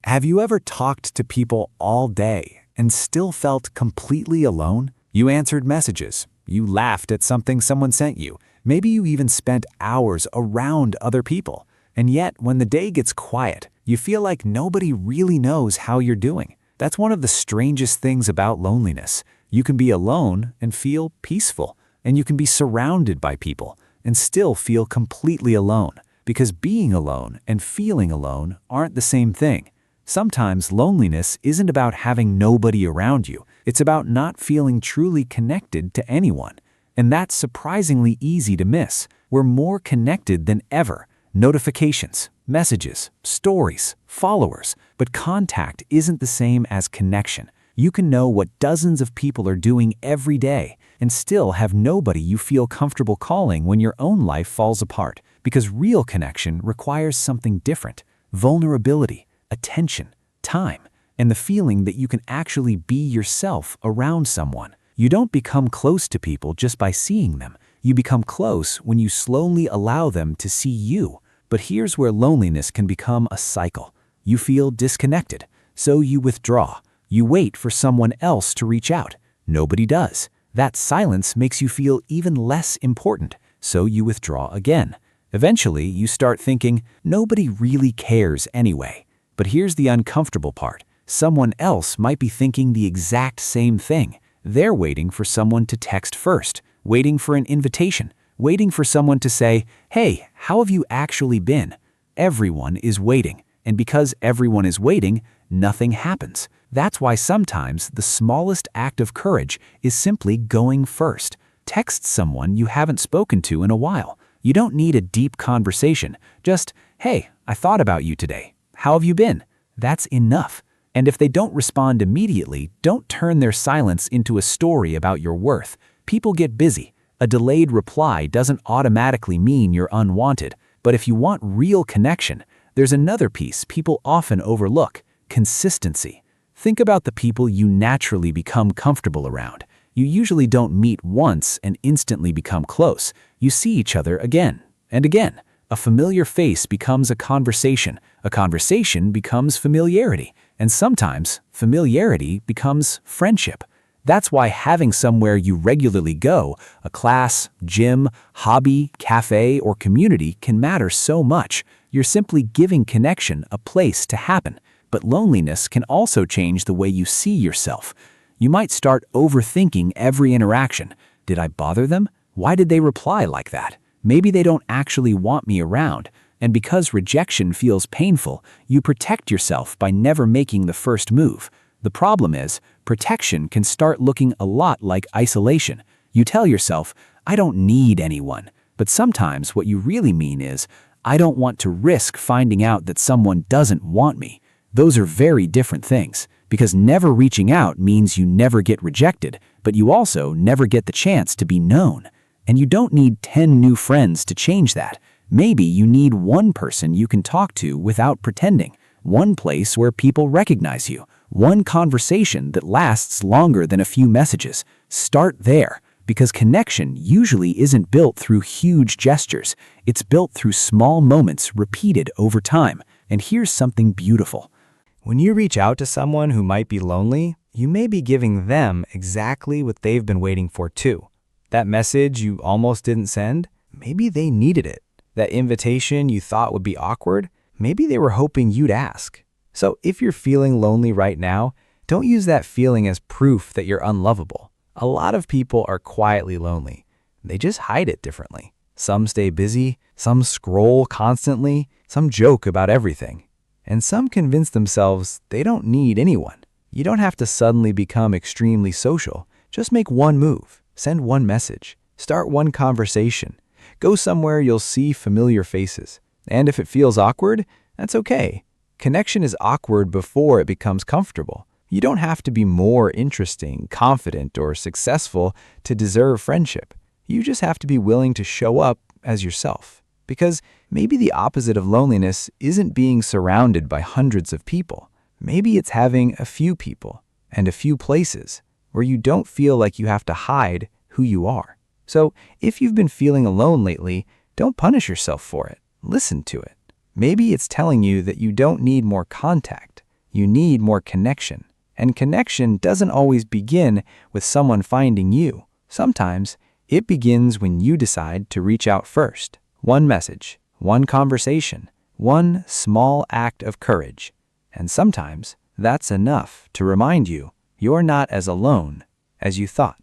Have you ever talked to people all day and still felt completely alone? You answered messages, you laughed at something someone sent you, maybe you even spent hours around other people. And yet, when the day gets quiet, you feel like nobody really knows how you're doing. That's one of the strangest things about loneliness. You can be alone and feel peaceful, and you can be surrounded by people and still feel completely alone, because being alone and feeling alone aren't the same thing. Sometimes loneliness isn't about having nobody around you. It's about not feeling truly connected to anyone. And that's surprisingly easy to miss. We're more connected than ever. Notifications, messages, stories, followers. But contact isn't the same as connection. You can know what dozens of people are doing every day and still have nobody you feel comfortable calling when your own life falls apart. Because real connection requires something different: vulnerability, attention, time, and the feeling that you can actually be yourself around someone. You don't become close to people just by seeing them. You become close when you slowly allow them to see you. But here's where loneliness can become a cycle. You feel disconnected, so you withdraw. You wait for someone else to reach out. Nobody does. That silence makes you feel even less important, so you withdraw again. Eventually, you start thinking, nobody really cares anyway. But here's the uncomfortable part. Someone else might be thinking the exact same thing. They're waiting for someone to text first, waiting for an invitation, waiting for someone to say, "Hey, how have you actually been?" Everyone is waiting, and because everyone is waiting, nothing happens. That's why sometimes the smallest act of courage is simply going first. Text someone you haven't spoken to in a while. You don't need a deep conversation. Just, "Hey, I thought about you today. How have you been?" That's enough. And if they don't respond immediately, don't turn their silence into a story about your worth. People get busy. A delayed reply doesn't automatically mean you're unwanted. But if you want real connection, there's another piece people often overlook: consistency. Think about the people you naturally become comfortable around. You usually don't meet once and instantly become close. You see each other again and again. A familiar face becomes a conversation becomes familiarity, and sometimes familiarity becomes friendship. That's why having somewhere you regularly go, a class, gym, hobby, cafe, or community, can matter so much. You're simply giving connection a place to happen. But loneliness can also change the way you see yourself. You might start overthinking every interaction. Did I bother them? Why did they reply like that? Maybe they don't actually want me around. And because rejection feels painful, you protect yourself by never making the first move. The problem is, protection can start looking a lot like isolation. You tell yourself, "I don't need anyone." But sometimes what you really mean is, "I don't want to risk finding out that someone doesn't want me." Those are very different things, because never reaching out means you never get rejected, but you also never get the chance to be known. And you don't need 10 new friends to change that. Maybe you need one person you can talk to without pretending, one place where people recognize you, one conversation that lasts longer than a few messages. Start there, because connection usually isn't built through huge gestures. It's built through small moments repeated over time. And here's something beautiful. When you reach out to someone who might be lonely, you may be giving them exactly what they've been waiting for too. That message you almost didn't send, maybe they needed it. That invitation you thought would be awkward, maybe they were hoping you'd ask. So if you're feeling lonely right now, don't use that feeling as proof that you're unlovable. A lot of people are quietly lonely. They just hide it differently. Some stay busy, some scroll constantly, some joke about everything. And some convince themselves they don't need anyone. You don't have to suddenly become extremely social. Just make one move. Send one message. Start one conversation. Go somewhere you'll see familiar faces. And if it feels awkward, that's okay. Connection is awkward before it becomes comfortable. You don't have to be more interesting, confident, or successful to deserve friendship. You just have to be willing to show up as yourself. Because maybe the opposite of loneliness isn't being surrounded by hundreds of people. Maybe it's having a few people and a few places where you don't feel like you have to hide who you are. So if you've been feeling alone lately, don't punish yourself for it. Listen to it. Maybe it's telling you that you don't need more contact. You need more connection. And connection doesn't always begin with someone finding you. Sometimes it begins when you decide to reach out first. One message, one conversation, one small act of courage. And sometimes that's enough to remind you you're not as alone as you thought.